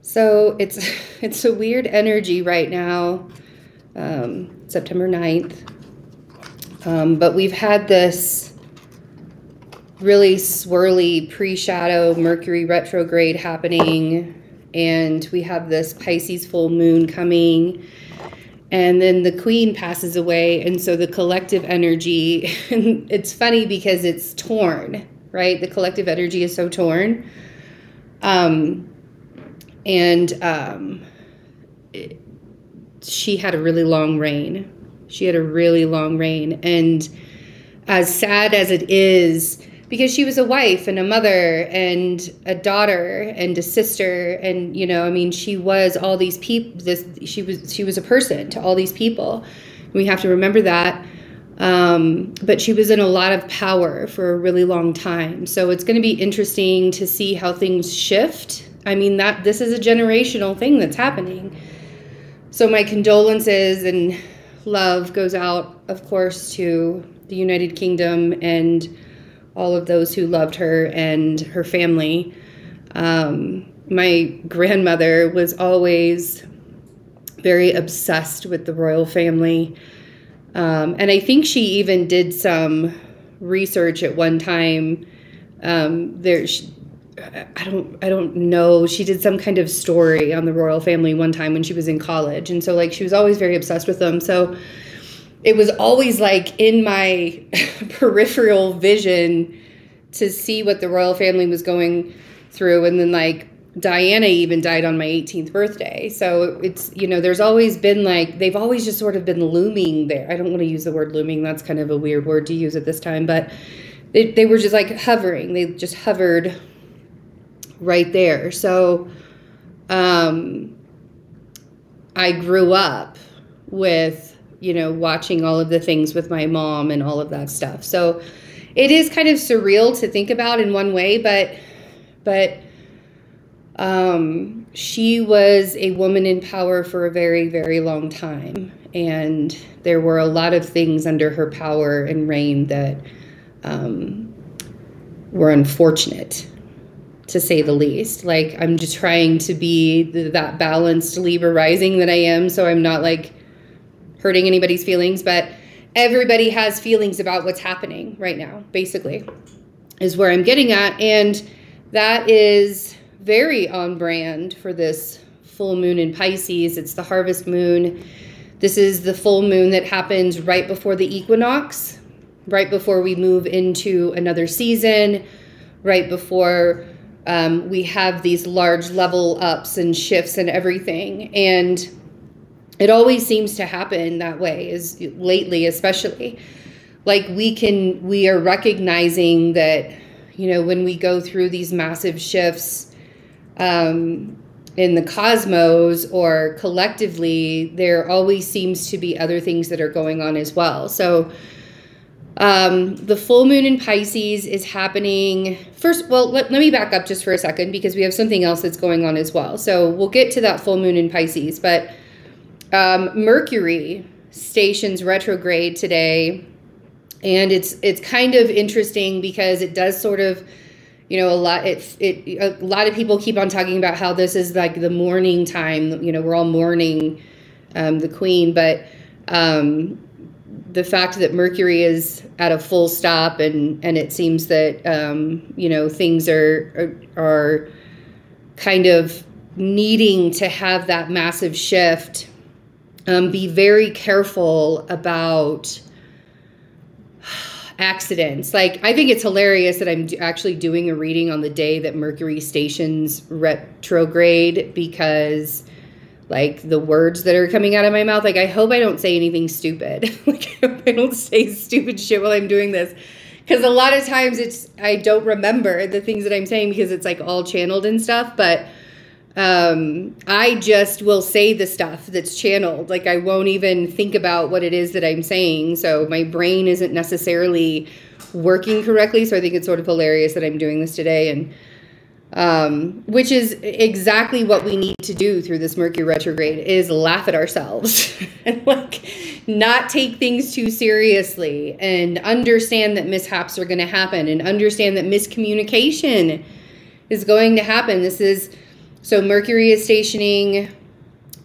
So it's a weird energy right now, September 9th. But we've had this really swirly pre-shadow Mercury retrograde happening, and we have this Pisces full moon coming, and then the Queen passes away, and so the collective energy, and it's funny because it's torn, right? The collective energy is so torn. She had a really long reign. She had a really long reign. And as sad as it is, because she was a wife and a mother and a daughter and a sister, and, you know, I mean, she was all these people, she was a person to all these people. We have to remember that. But she was in a lot of power for a really long time. So it's going to be interesting to see how things shift. I mean, this is a generational thing that's happening. So my condolences and love goes out, of course, to the United Kingdom and all of those who loved her and her family. My grandmother was always very obsessed with the royal family. And I think she even did some research at one time. I don't know. She did some kind of story on the royal family one time when she was in college. And so like, she was always very obsessed with them. So it was always like in my peripheral vision to see what the royal family was going through. And then like Diana even died on my 18th birthday. So it's, you know, there's always been like, they've always just sort of been looming there. I don't want to use the word looming. That's kind of a weird word to use at this time, but they were just like hovering. They just hovered right there. So I grew up with, you know, watching all of the things with my mom and all of that stuff. So it is kind of surreal to think about in one way, but she was a woman in power for a very, very long time. And there were a lot of things under her power and reign that were unfortunate, to say the least. Like, I'm just trying to be that balanced Libra rising that I am, so I'm not like hurting anybody's feelings, but everybody has feelings about what's happening right now, basically, is where I'm getting at. And that is very on brand for this full moon in Pisces. It's the harvest moon. This is the full moon that happens right before the equinox, right before we move into another season, right before we have these large level ups and shifts and everything. And it always seems to happen that way, is lately especially. Like we are recognizing that, you know, when we go through these massive shifts in the cosmos or collectively, there always seems to be other things that are going on as well. So the full moon in Pisces is happening first. Well, let me back up just for a second, because we have something else that's going on as well. So we'll get to that full moon in Pisces, but Mercury stations retrograde today. And it's kind of interesting because it does sort of, you know, a lot of people keep on talking about how this is like the mourning time, you know, we're all mourning the Queen, but the fact that Mercury is at a full stop, and it seems that you know, things are kind of needing to have that massive shift. Be very careful about accidents. Like, I think it's hilarious that I'm actually doing a reading on the day that Mercury stations retrograde, because like the words that are coming out of my mouth, like, I hope I don't say anything stupid. Like, I hope I don't say stupid shit while I'm doing this, because a lot of times I don't remember the things that I'm saying because it's like all channeled and stuff. But I just will say the stuff that's channeled. Like, I won't even think about what it is that I'm saying. So my brain isn't necessarily working correctly. So I think it's sort of hilarious that I'm doing this today, and which is exactly what we need to do through this Mercury retrograde, is laugh at ourselves and like not take things too seriously, and understand that mishaps are going to happen, and understand that miscommunication is going to happen. This is So Mercury is stationing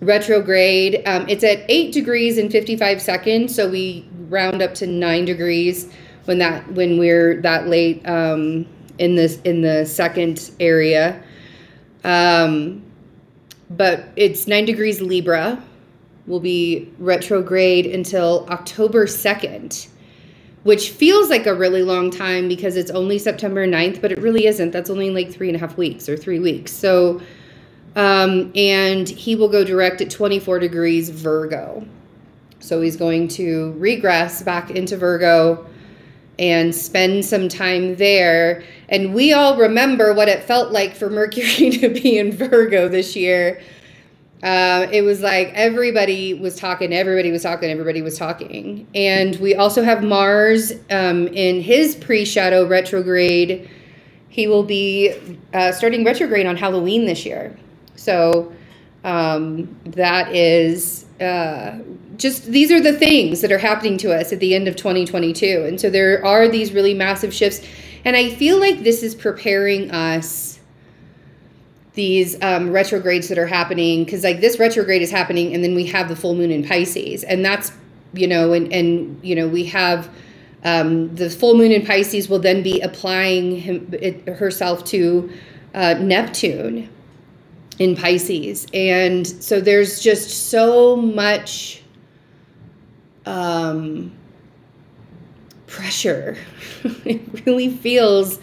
retrograde. It's at 8 degrees and 55 seconds. So we round up to 9 degrees when we're that late in the second area. But it's 9 degrees Libra. Will be retrograde until October 2nd, which feels like a really long time because it's only September 9th, but it really isn't. That's only like 3.5 weeks or 3 weeks. So, and he will go direct at 24 degrees Virgo. So he's going to regress back into Virgo and spend some time there. And we all remember what it felt like for Mercury to be in Virgo this year. It was like everybody was talking. And we also have Mars in his pre-shadow retrograde. He will be starting retrograde on Halloween this year. So that is just, these are the things that are happening to us at the end of 2022. And so there are these really massive shifts. And I feel like this is preparing us, these retrogrades that are happening, because like this retrograde is happening and then we have the full moon in Pisces, and that's, you know, and you know, we have the full moon in Pisces will then be applying herself to Neptune in Pisces. And so there's just so much pressure. It really feels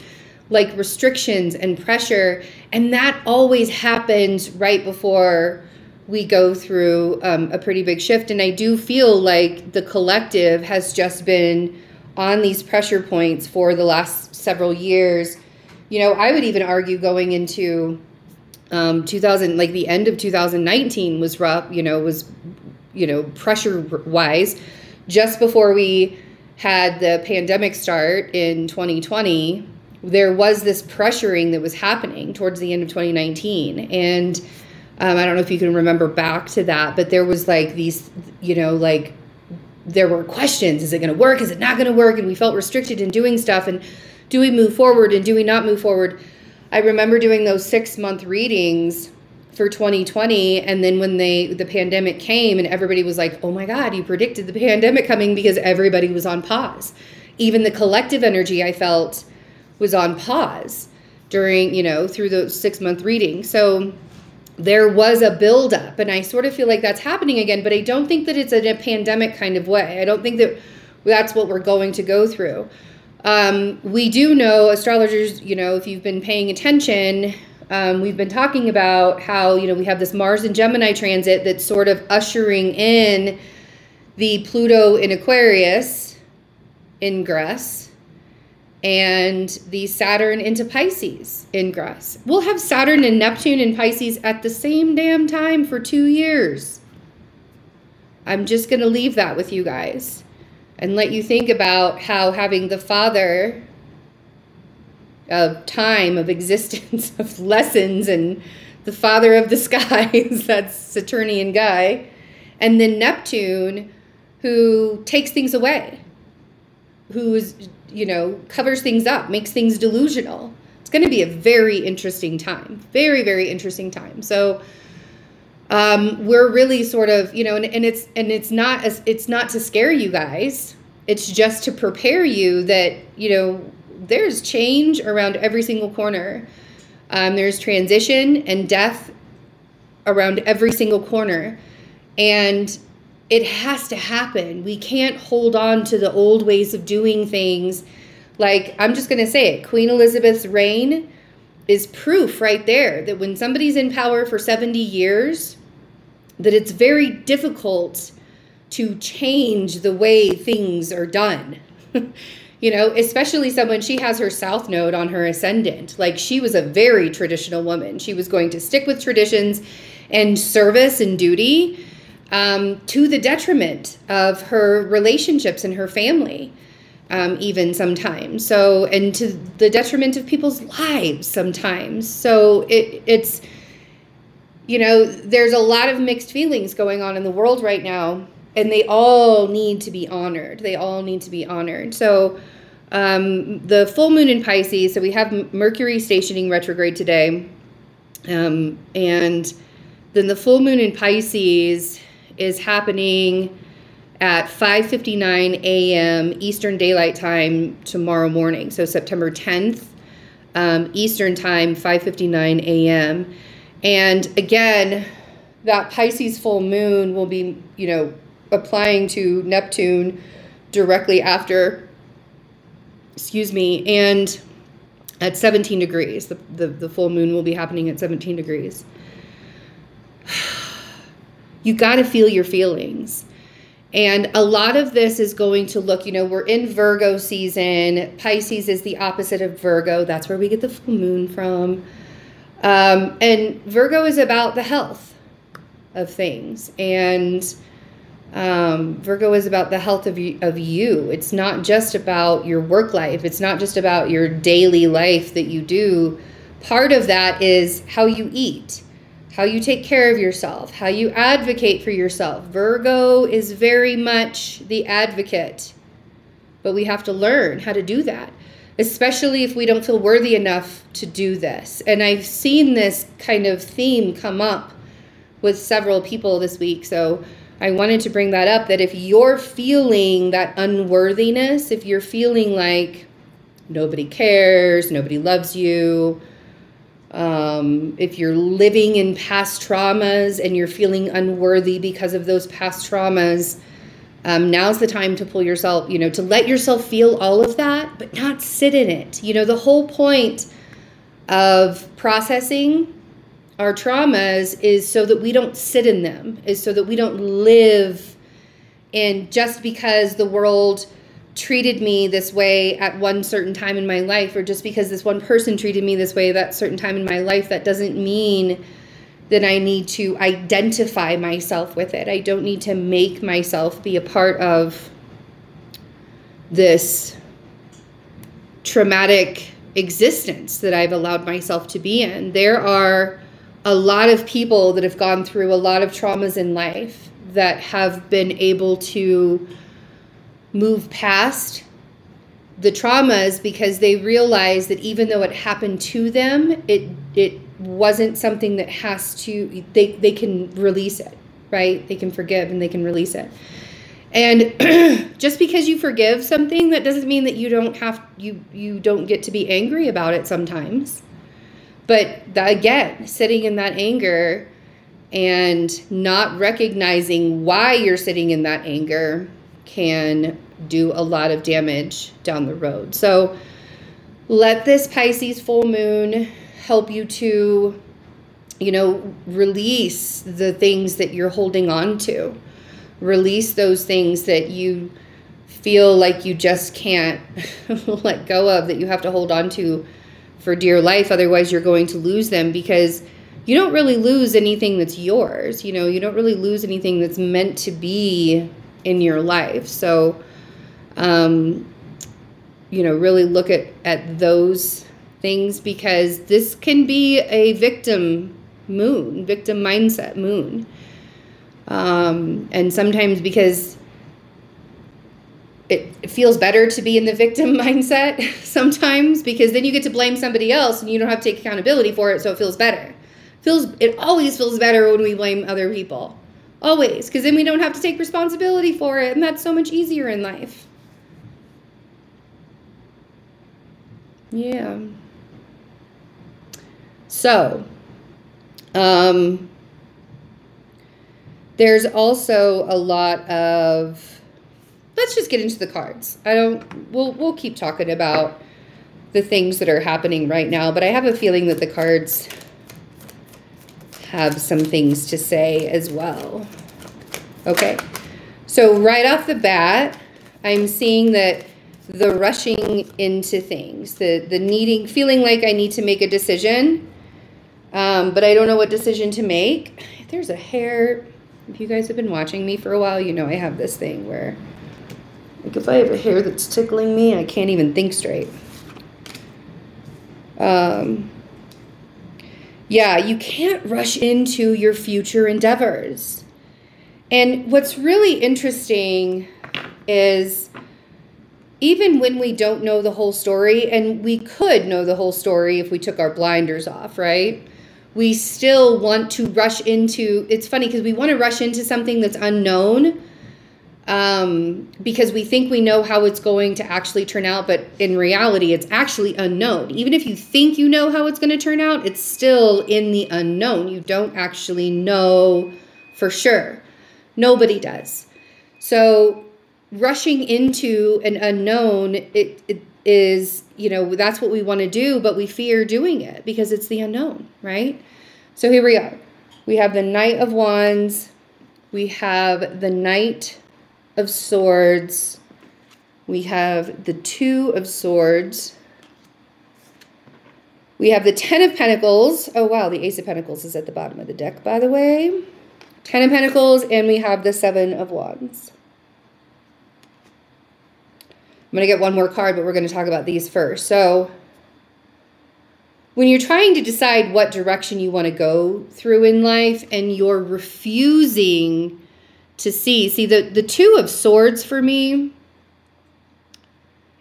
like restrictions and pressure. And that always happens right before we go through a pretty big shift. And I do feel like the collective has just been on these pressure points for the last several years. You know, I would even argue going into 2000, like the end of 2019 was rough, pressure wise. Just before we had the pandemic start in 2020, there was this pressuring that was happening towards the end of 2019. And I don't know if you can remember back to that, but there was like these, like there were questions. Is it going to work? Is it not going to work? And we felt restricted in doing stuff. And do we move forward and do we not move forward? I remember doing those 6-month readings for 2020. And then when the pandemic came and everybody was like, oh my God, you predicted the pandemic coming, because everybody was on pause. Even the collective energy I felt was on pause during, through those 6-month readings. So there was a buildup, and I sort of feel like that's happening again, but I don't think that it's in a pandemic kind of way. I don't think that that's what we're going to go through. We do know, astrologers, if you've been paying attention, we've been talking about how, we have this Mars and Gemini transit that's sort of ushering in the Pluto in Aquarius ingress, and the Saturn into Pisces ingress. We'll have Saturn and Neptune in Pisces at the same damn time for 2 years. I'm just going to leave that with you guys and let you think about how having the father of time, of existence, of lessons, and the father of the skies, that's Saturnian guy, and then Neptune, who takes things away, who is, covers things up, makes things delusional. It's going to be a very interesting time. Very, very interesting time. So we're really sort of, and it's not to scare you guys. It's just to prepare you that, there's change around every single corner. There's transition and death around every single corner. And it has to happen. We can't hold on to the old ways of doing things. Like, I'm just going to say it. Queen Elizabeth's reign is proof right there that when somebody's in power for 70 years, that it's very difficult to change the way things are done. Especially someone, she has her South Node on her ascendant. Like, she was a very traditional woman. She was going to stick with traditions and service and duty, to the detriment of her relationships and her family, even sometimes. So, and to the detriment of people's lives sometimes. So it's, there's a lot of mixed feelings going on in the world right now, and they all need to be honored. They all need to be honored. So the full moon in Pisces, so we have Mercury stationing retrograde today. And then the full moon in Pisces is happening at 5:59 a.m. Eastern Daylight Time tomorrow morning. So September 10th, Eastern Time, 5:59 a.m. And again, that Pisces full moon will be, you know, applying to Neptune directly after, excuse me, and at 17 degrees. The full moon will be happening at 17 degrees. You got to feel your feelings. And a lot of this is going to look, you know, we're in Virgo season. Pisces is the opposite of Virgo. That's where we get the full moon from. And Virgo is about the health of things. And Virgo is about the health of you. It's not just about your work life. It's not just about your daily life that you do. Part of that is how you eat, how you take care of yourself, how you advocate for yourself. Virgo is very much the advocate, but we have to learn how to do that, especially if we don't feel worthy enough to do this. And I've seen this kind of theme come up with several people this week. So I wanted to bring that up, that if you're feeling that unworthiness, if you're feeling like nobody cares, nobody loves you, if you're living in past traumas and you're feeling unworthy because of those past traumas, now's the time to pull yourself, you know, to let yourself feel all of that, but not sit in it. You know, the whole point of processing our traumas is so that we don't sit in them, is so that we don't live in just because the world treated me this way at one certain time in my life, or just because this one person treated me this way at that certain time in my life. That doesn't mean that I need to identify myself with it. I don't need to make myself be a part of this traumatic existence that I've allowed myself to be in. There are a lot of people that have gone through a lot of traumas in life that have been able to move past the traumas because they realize that even though it happened to them, it wasn't something that has to, they can release it, right? They can forgive and they can release it. And just because you forgive something, that doesn't mean that you don't get to be angry about it sometimes. But again, sitting in that anger and not recognizing why you're sitting in that anger can do a lot of damage down the road. So let this Pisces full moon help you to, you know, release the things that you're holding on to. Release those things that you feel like you just can't let go of, that you have to hold on to for dear life. Otherwise, you're going to lose them, because you don't really lose anything that's yours. You know, you don't really lose anything that's meant to be in your life. So, you know, really look at those things, because this can be a victim mindset moon. And sometimes because it feels better to be in the victim mindset sometimes, because then you get to blame somebody else and you don't have to take accountability for it, so it feels better. It always feels better when we blame other people. Always, because then we don't have to take responsibility for it, and that's so much easier in life. Yeah. So, there's also a lot of, let's just get into the cards. We'll keep talking about the things that are happening right now, but I have a feeling that the cards have some things to say as well. Okay, so right off the bat, I'm seeing that the rushing into things, the feeling like I need to make a decision, but I don't know what decision to make. There's a hair. If you guys have been watching me for a while, you know I have this thing where, like, if I have a hair that's tickling me, I can't even think straight. Yeah, you can't rush into your future endeavors. And what's really interesting is, even when we don't know the whole story, and we could know the whole story if we took our blinders off, right? we still want to rush into, it's funny because we want to rush into something that's unknown, because we think we know how it's going to actually turn out, but in reality, it's actually unknown. Even if you think you know how it's going to turn out, it's still in the unknown. You don't actually know for sure. Nobody does. So rushing into an unknown, it is, you know, that's what we want to do, but we fear doing it because it's the unknown, right? So here we are. We have the Knight of Wands. We have the Knight of Swords. We have the Two of Swords. We have the Ten of Pentacles. Oh, wow, the Ace of Pentacles is at the bottom of the deck, by the way. Ten of Pentacles, and we have the Seven of Wands. I'm going to get one more card, but we're going to talk about these first. So when you're trying to decide what direction you want to go through in life and you're refusing to see the Two of Swords for me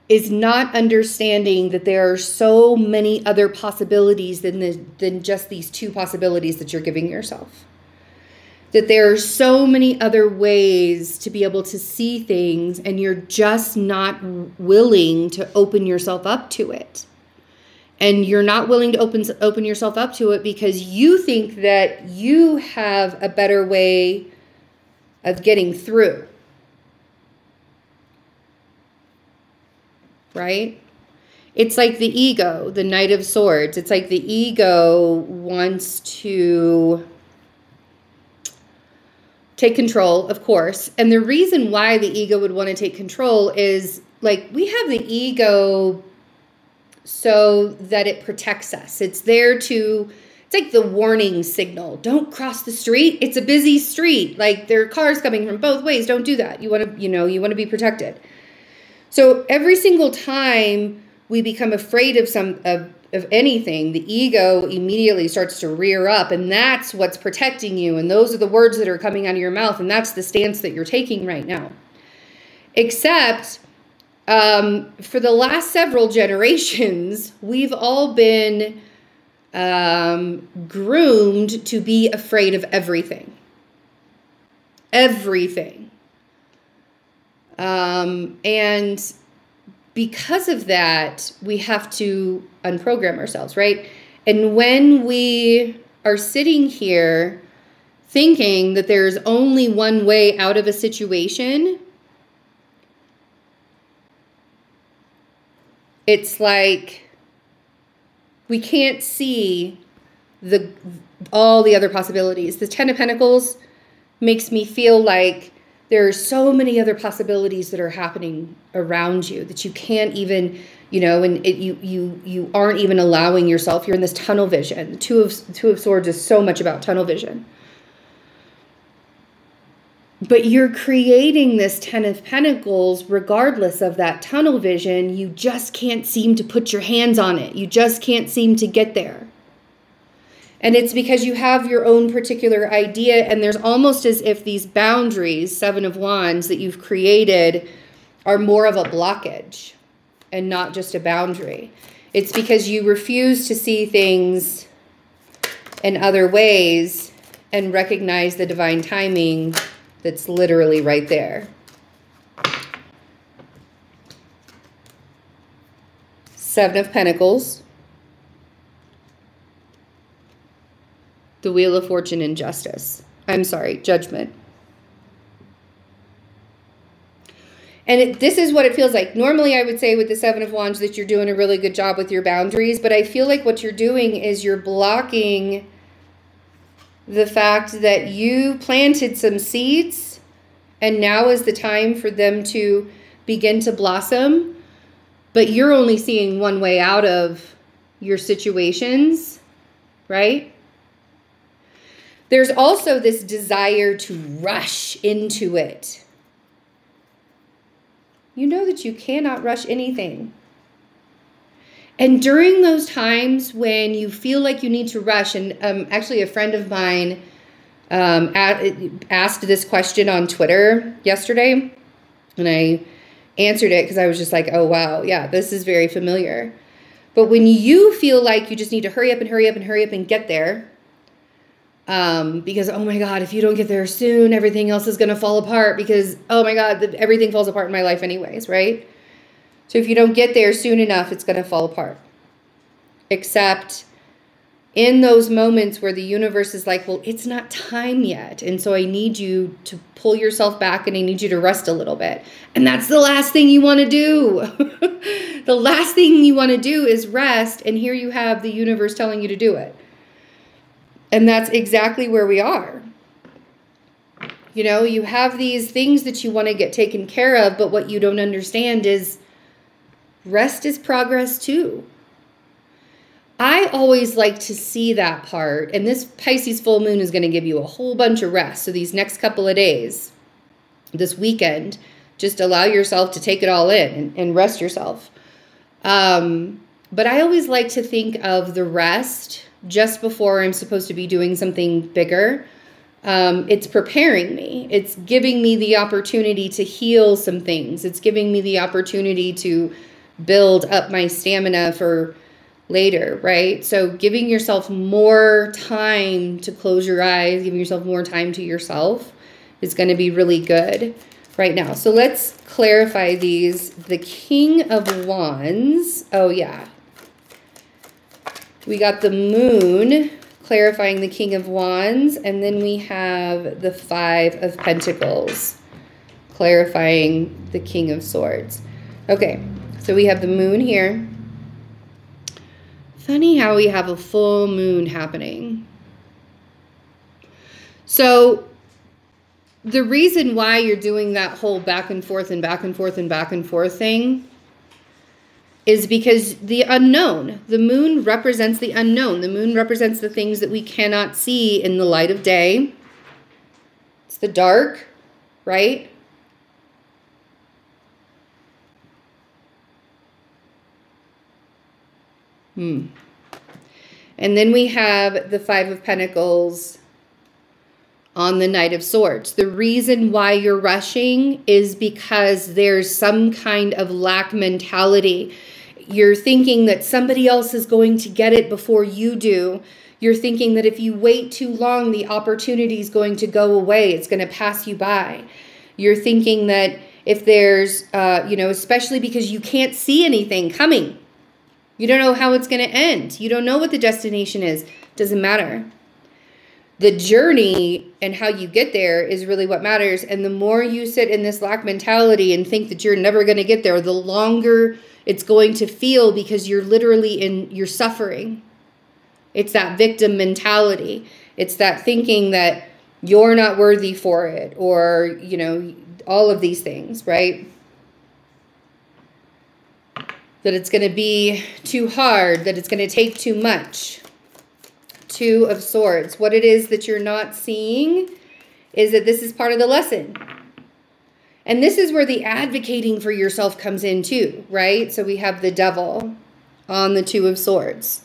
is not understanding that there are so many other possibilities than just these two possibilities that you're giving yourself. That there are so many other ways to be able to see things, and you're just not willing to open yourself up to it. And you're not willing to open yourself up to it because you think that you have a better way of getting through. Right? It's like the ego, the Knight of Swords. It's like the ego wants to take control, of course. And the reason why the ego would want to take control is, like, we have the ego so that it protects us. It's there to, it's like the warning signal. Don't cross the street. It's a busy street. Like, there are cars coming from both ways. Don't do that. You want to, you want to be protected. So every single time we become afraid of anything, the ego immediately starts to rear up, and that's what's protecting you. And those are the words that are coming out of your mouth. And that's the stance that you're taking right now. Except for the last several generations, we've all been groomed to be afraid of everything. Everything. And because of that, we have to unprogram ourselves, right? And when we are sitting here thinking that there's only one way out of a situation, it's like we can't see all the other possibilities. The Ten of Pentacles makes me feel like there are so many other possibilities that are happening around you that you can't even, and you aren't even allowing yourself. You're in this tunnel vision. The Two of Swords is so much about tunnel vision. But you're creating this Ten of Pentacles regardless of that tunnel vision. You just can't seem to put your hands on it. You just can't seem to get there. And it's because you have your own particular idea, and there's almost as if these boundaries, Seven of Wands, that you've created are more of a blockage and not just a boundary. It's because you refuse to see things in other ways and recognize the divine timing that's literally right there. Seven of Pentacles. The Wheel of Fortune and Justice. I'm sorry, Judgment. And this is what it feels like. Normally, I would say with the Seven of Wands that you're doing a really good job with your boundaries, but I feel like what you're doing is you're blocking the fact that you planted some seeds, and now is the time for them to begin to blossom, but you're only seeing one way out of your situations, right? There's also this desire to rush into it. You know that you cannot rush anything. And during those times when you feel like you need to rush, and actually a friend of mine asked this question on Twitter yesterday, and I answered it because I was just like, oh, wow, yeah, this is very familiar. But when you feel like you just need to hurry up and hurry up and hurry up and get there, Because, oh my God, if you don't get there soon, everything else is going to fall apart because, oh my God, everything falls apart in my life anyways, right? So if you don't get there soon enough, it's going to fall apart. Except in those moments where the universe is like, well, it's not time yet. And so I need you to pull yourself back and I need you to rest a little bit. And that's the last thing you want to do. The last thing you want to do is rest. And here you have the universe telling you to do it. And that's exactly where we are. You know, you have these things that you want to get taken care of, but what you don't understand is rest is progress too. I always like to see that part, and this Pisces full moon is going to give you a whole bunch of rest. So these next couple of days, this weekend, just allow yourself to take it all in and rest yourself. But I always like to think of the rest just before I'm supposed to be doing something bigger. It's preparing me. It's giving me the opportunity to heal some things. It's giving me the opportunity to build up my stamina for later, right? So giving yourself more time to close your eyes, giving yourself more time to yourself is going to be really good right now. So let's clarify these. The King of Wands. Oh, yeah. We got the Moon clarifying the King of Wands. And then we have the Five of Pentacles clarifying the King of Swords. Okay, so we have the Moon here. Funny how we have a full moon happening. So the reason why you're doing that whole back and forth and back and forth and back and forth thing is because the unknown. The moon represents the unknown. The moon represents the things that we cannot see in the light of day. It's the dark, right? And then we have the Five of Pentacles on the Knight of Swords. The reason why you're rushing is because there's some kind of lack mentality. You're thinking that somebody else is going to get it before you do. You're thinking that if you wait too long, the opportunity is going to go away. It's going to pass you by. You're thinking that if there's, especially because you can't see anything coming. You don't know how it's going to end. You don't know what the destination is. Doesn't matter. The journey and how you get there is really what matters. And the more you sit in this lack mentality and think that you're never going to get there, the longer it's going to feel because you're literally you're suffering. It's that victim mentality. It's that thinking that you're not worthy for it or, all of these things, right? That it's going to be too hard, that it's going to take too much. Two of Swords. What it is that you're not seeing is that this is part of the lesson. And this is where the advocating for yourself comes in too, right? So we have the Devil on the Two of Swords.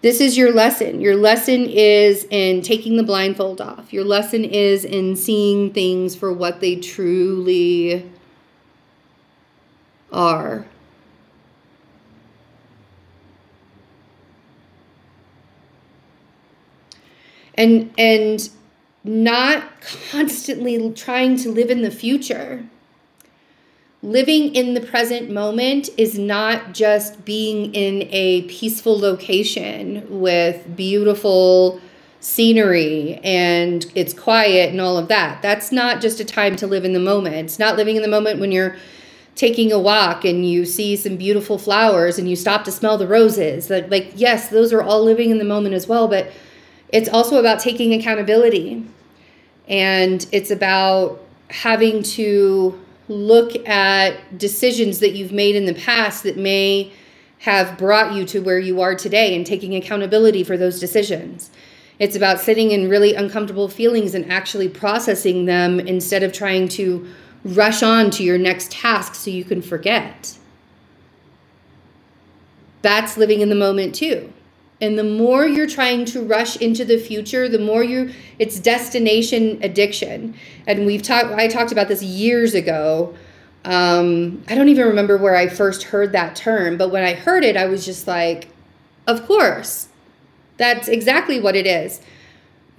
This is your lesson. Your lesson is in taking the blindfold off. Your lesson is in seeing things for what they truly are. And not constantly trying to live in the future. Living in the present moment is not just being in a peaceful location with beautiful scenery and it's quiet and all of that. That's not just a time to live in the moment. It's not living in the moment when you're taking a walk and you see some beautiful flowers and you stop to smell the roses. Like yes, those are all living in the moment as well, but it's also about taking accountability. And it's about having to look at decisions that you've made in the past that may have brought you to where you are today and taking accountability for those decisions. It's about sitting in really uncomfortable feelings and actually processing them instead of trying to rush on to your next task so you can forget. That's living in the moment too. And the more you're trying to rush into the future, the more it's destination addiction. And I talked about this years ago. I don't even remember where I first heard that term, but when I heard it, I was just like, of course, that's exactly what it is.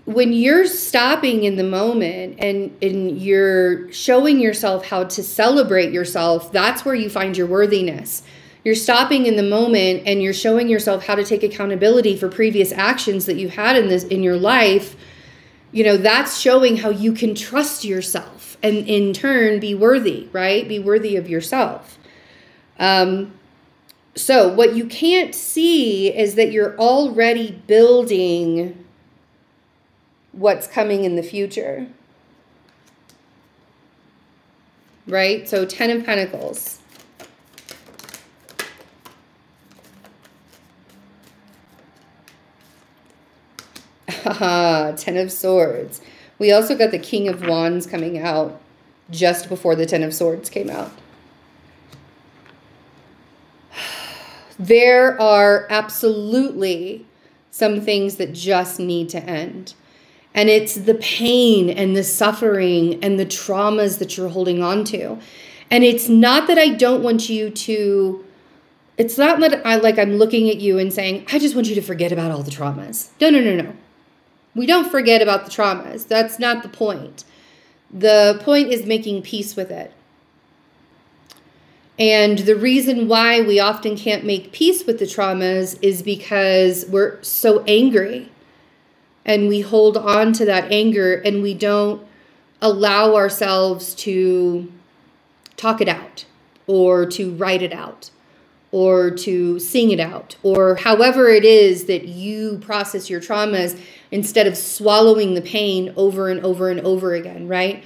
when you're stopping in the moment and you're showing yourself how to celebrate yourself, that's where you find your worthiness. You're stopping in the moment and you're showing yourself how to take accountability for previous actions that you had in your life. You know, that's showing how you can trust yourself and in turn be worthy, right? Be worthy of yourself. So what you can't see is that you're already building what's coming in the future, right? So 10 of Pentacles. Haha, 10 of Swords. We also got the King of Wands coming out just before the 10 of Swords came out. There are absolutely some things that just need to end. And it's the pain and the suffering and the traumas that you're holding on to. And it's not that I don't want you to, it's not that I'm looking at you and saying, I just want you to forget about all the traumas. No, no, no, no. We don't forget about the traumas. That's not the point. The point is making peace with it. And the reason why we often can't make peace with the traumas is because we're so angry. And we hold on to that anger and we don't allow ourselves to talk it out or to write it out or to sing it out or however it is that you process your traumas instead of swallowing the pain over and over and over again, right?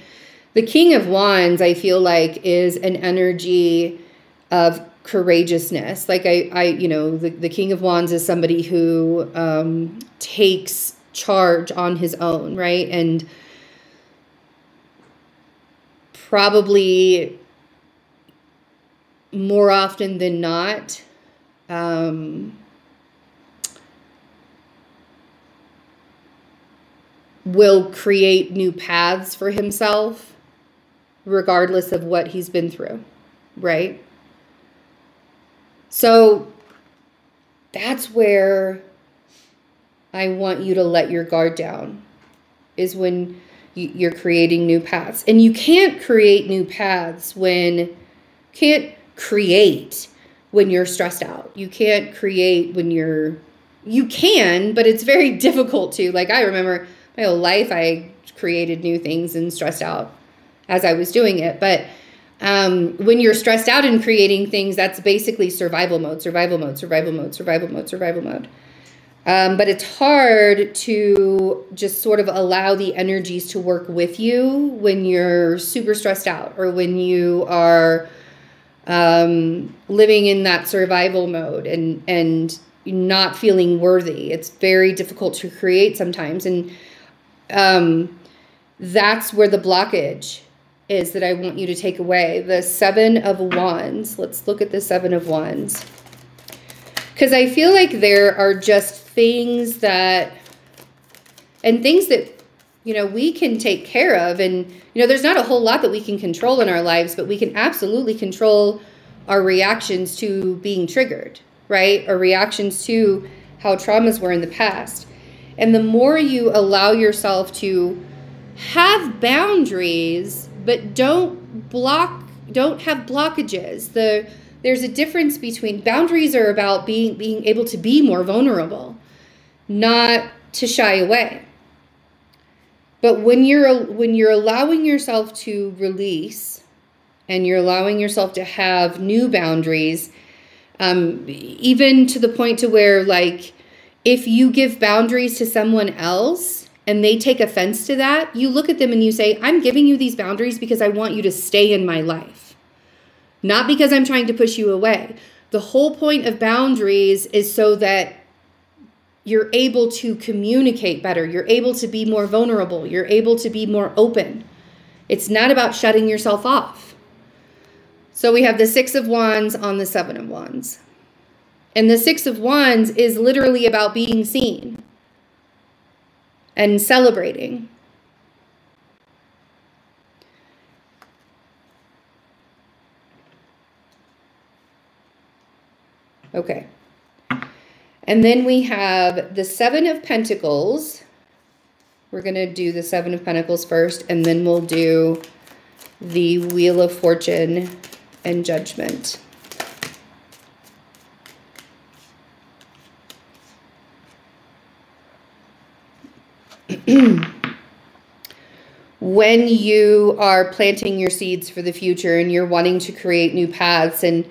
The King of Wands, I feel like, is an energy of courageousness. Like the King of Wands is somebody who takes charge on his own, right? And probably more often than not, will create new paths for himself, regardless of what he's been through, right? So that's where I want you to let your guard down, is when you're creating new paths. And you can't create new paths can't create when you're stressed out. You can't create when you can, but it's very difficult to. Like, I remember my whole life I created new things and stressed out as I was doing it. But when you're stressed out and creating things, that's basically survival mode, survival mode, survival mode, survival mode, survival mode. But it's hard to just sort of allow the energies to work with you when you're super stressed out or when you are living in that survival mode and not feeling worthy. It's very difficult to create sometimes. And that's where the blockage is that I want you to take away. The 7 of Wands. Let's look at the 7 of Wands. Because I feel like there are just things that we can take care of. And, there's not a whole lot that we can control in our lives, but we can absolutely control our reactions to being triggered, right? Our reactions to how traumas were in the past. And the more you allow yourself to have boundaries, but don't have blockages. There's a difference between boundaries are about being able to be more vulnerable, not to shy away. But when you're allowing yourself to release and you're allowing yourself to have new boundaries, even to the point to where, like, if you give boundaries to someone else and they take offense to that, you look at them and you say, I'm giving you these boundaries because I want you to stay in my life, not because I'm trying to push you away. The whole point of boundaries is so that you're able to communicate better. You're able to be more vulnerable. You're able to be more open. It's not about shutting yourself off. So we have the 6 of Wands on the 7 of Wands. And the 6 of Wands is literally about being seen and celebrating. Okay. And then we have the 7 of Pentacles We're going to do the Seven of Pentacles first, and then we'll do the Wheel of Fortune and Judgment. When you are planting your seeds for the future and you're wanting to create new paths and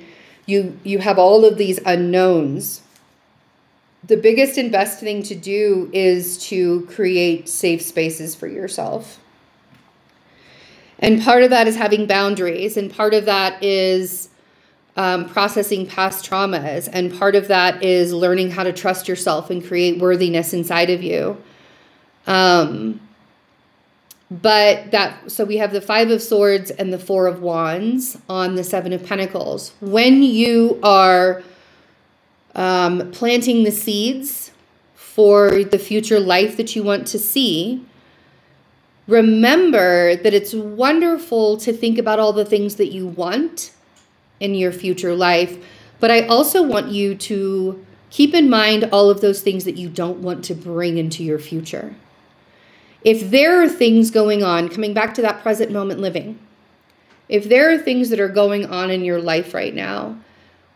you have all of these unknowns, the biggest and best thing to do is to create safe spaces for yourself. And part of that is having boundaries, and part of that is processing past traumas, and part of that is learning how to trust yourself and create worthiness inside of you. So we have the Five of Swords and the Four of Wands on the Seven of Pentacles. When you are planting the seeds for the future life that you want to see, remember that it's wonderful to think about all the things that you want in your future life, but I also want you to keep in mind all of those things that you don't want to bring into your future. If there are things going on, coming back to that present moment living, if there are things that are going on in your life right now,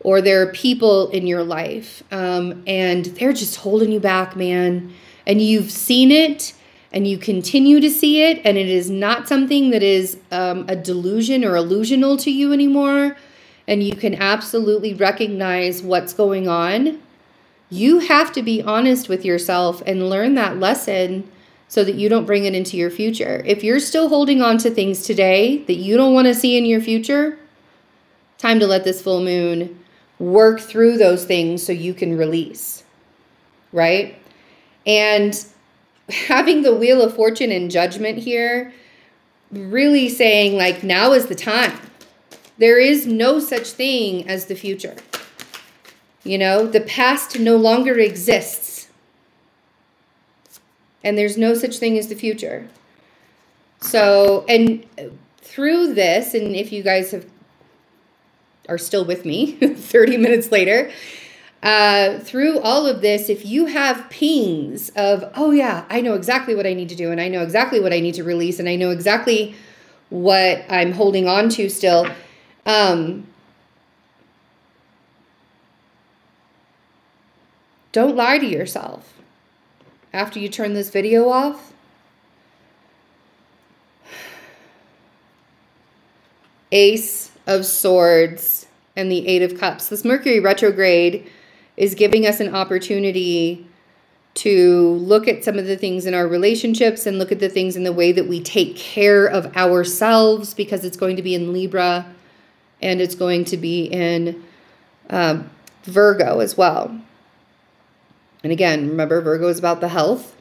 or there are people in your life, and they're just holding you back, man, and you've seen it, and you continue to see it, and it is not something that is a delusion or illusional to you anymore, and you can absolutely recognize what's going on, you have to be honest with yourself and learn that lesson so that you don't bring it into your future. If you're still holding on to things today that you don't want to see in your future, time to let this full moon work through those things so you can release, right? And having the Wheel of Fortune and Judgment here, really saying like, now is the time. There is no such thing as the future. You know, the past no longer exists. And there's no such thing as the future. So, and through this, and if you guys are still with me 30 minutes later, through all of this, if you have pings of, oh yeah, I know exactly what I need to do, and I know exactly what I need to release, and I know exactly what I'm holding on to still, don't lie to yourself. After you turn this video off, Ace of Swords and the Eight of Cups. This Mercury retrograde is giving us an opportunity to look at some of the things in our relationships and look at the things in the way that we take care of ourselves, because it's going to be in Libra and it's going to be in Virgo as well. And again, remember, Virgo is about the health.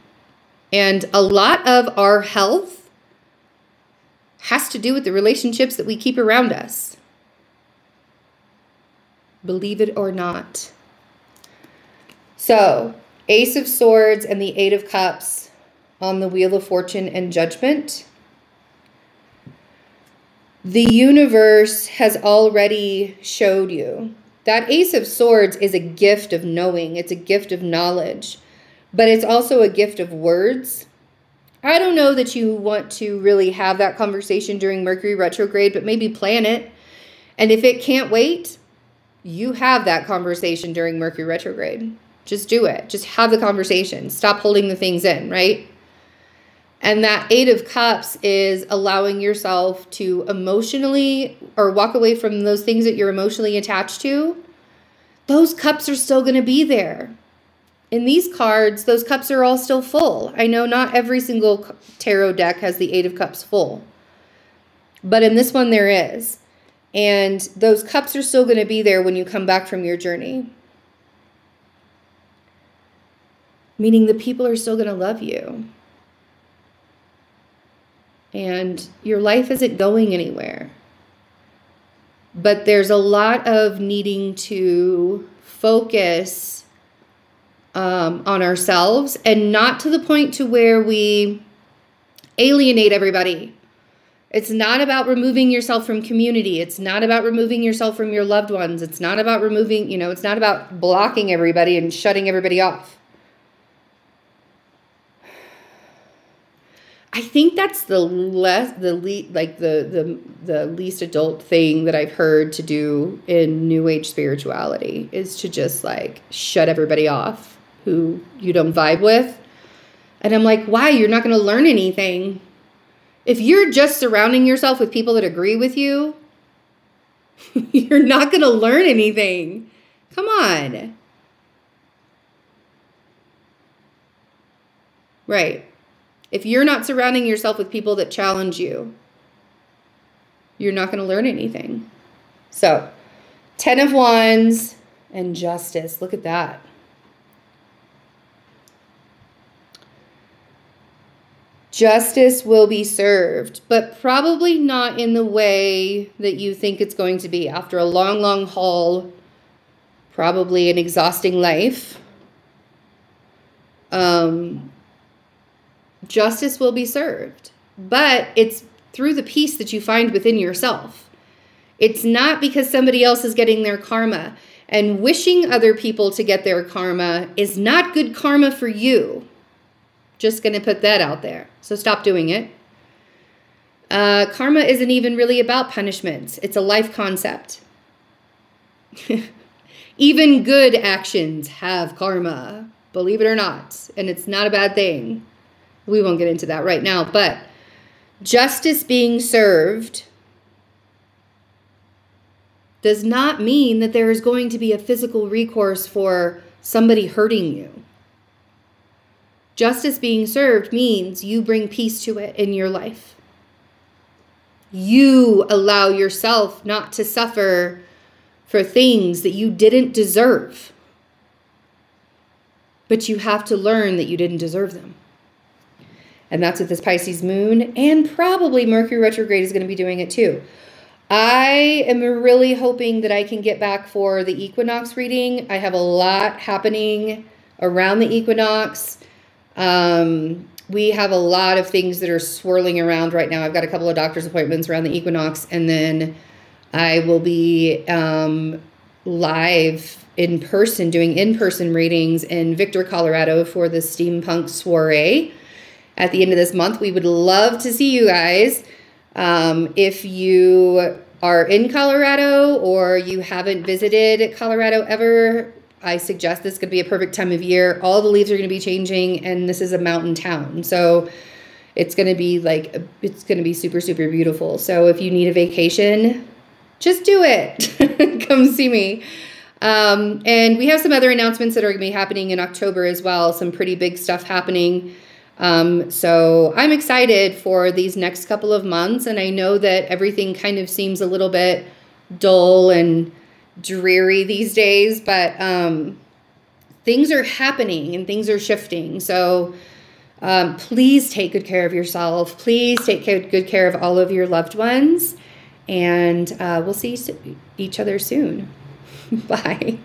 And a lot of our health has to do with the relationships that we keep around us. Believe it or not. So, Ace of Swords and the Eight of Cups on the Wheel of Fortune and Judgment. The universe has already showed you. That Ace of Swords is a gift of knowing. It's a gift of knowledge. But it's also a gift of words. I don't know that you want to really have that conversation during Mercury retrograde, but maybe plan it. And if it can't wait, you have that conversation during Mercury retrograde. Just do it. Just have the conversation. Stop holding the things in, right? And that Eight of Cups is allowing yourself to emotionally, or walk away from those things that you're emotionally attached to. Those cups are still going to be there. In these cards, those cups are all still full. I know not every single tarot deck has the Eight of Cups full. But in this one, there is. And those cups are still going to be there when you come back from your journey. Meaning the people are still going to love you. And your life isn't going anywhere. But there's a lot of needing to focus on ourselves, and not to the point to where we alienate everybody. It's not about removing yourself from community. It's not about removing yourself from your loved ones. It's not about removing, it's not about blocking everybody and shutting everybody off. I think that's the least adult thing that I've heard to do in New Age spirituality is to just like shut everybody off who you don't vibe with. And I'm like, why? You're not going to learn anything. If you're just surrounding yourself with people that agree with you, you're not going to learn anything. Come on. Right. If you're not surrounding yourself with people that challenge you, you're not going to learn anything. So, 10 of Wands and Justice. Look at that. Justice will be served, but probably not in the way that you think it's going to be. After a long, long haul, probably an exhausting life, justice will be served. But it's through the peace that you find within yourself. It's not because somebody else is getting their karma. And wishing other people to get their karma is not good karma for you. Just going to put that out there. So stop doing it. Karma isn't even really about punishments. It's a life concept. Even good actions have karma, believe it or not. And it's not a bad thing. We won't get into that right now. But justice being served does not mean that there is going to be a physical recourse for somebody hurting you. Justice being served means you bring peace to it in your life. You allow yourself not to suffer for things that you didn't deserve. But you have to learn that you didn't deserve them. And that's what this Pisces moon and probably Mercury Retrograde is going to be doing it too. I am really hoping that I can get back for the equinox reading. I have a lot happening around the equinox. We have a lot of things that are swirling around right now. I've got a couple of doctor's appointments around the equinox, and then I will be live in person, doing in-person readings in Victor, Colorado for the Steampunk Soiree at the end of this month. We would love to see you guys. If you are in Colorado or you haven't visited Colorado ever, I suggest this could be a perfect time of year. All the leaves are going to be changing, and this is a mountain town. So it's going to be it's going to be super, super beautiful. So if you need a vacation, just do it. Come see me. And we have some other announcements that are going to be happening in October as well. Some pretty big stuff happening. So I'm excited for these next couple of months. And I know that everything kind of seems a little bit dull and dreary these days, but things are happening and things are shifting. So please take good care of yourself. Please take good care of all of your loved ones. And we'll see each other soon. Bye.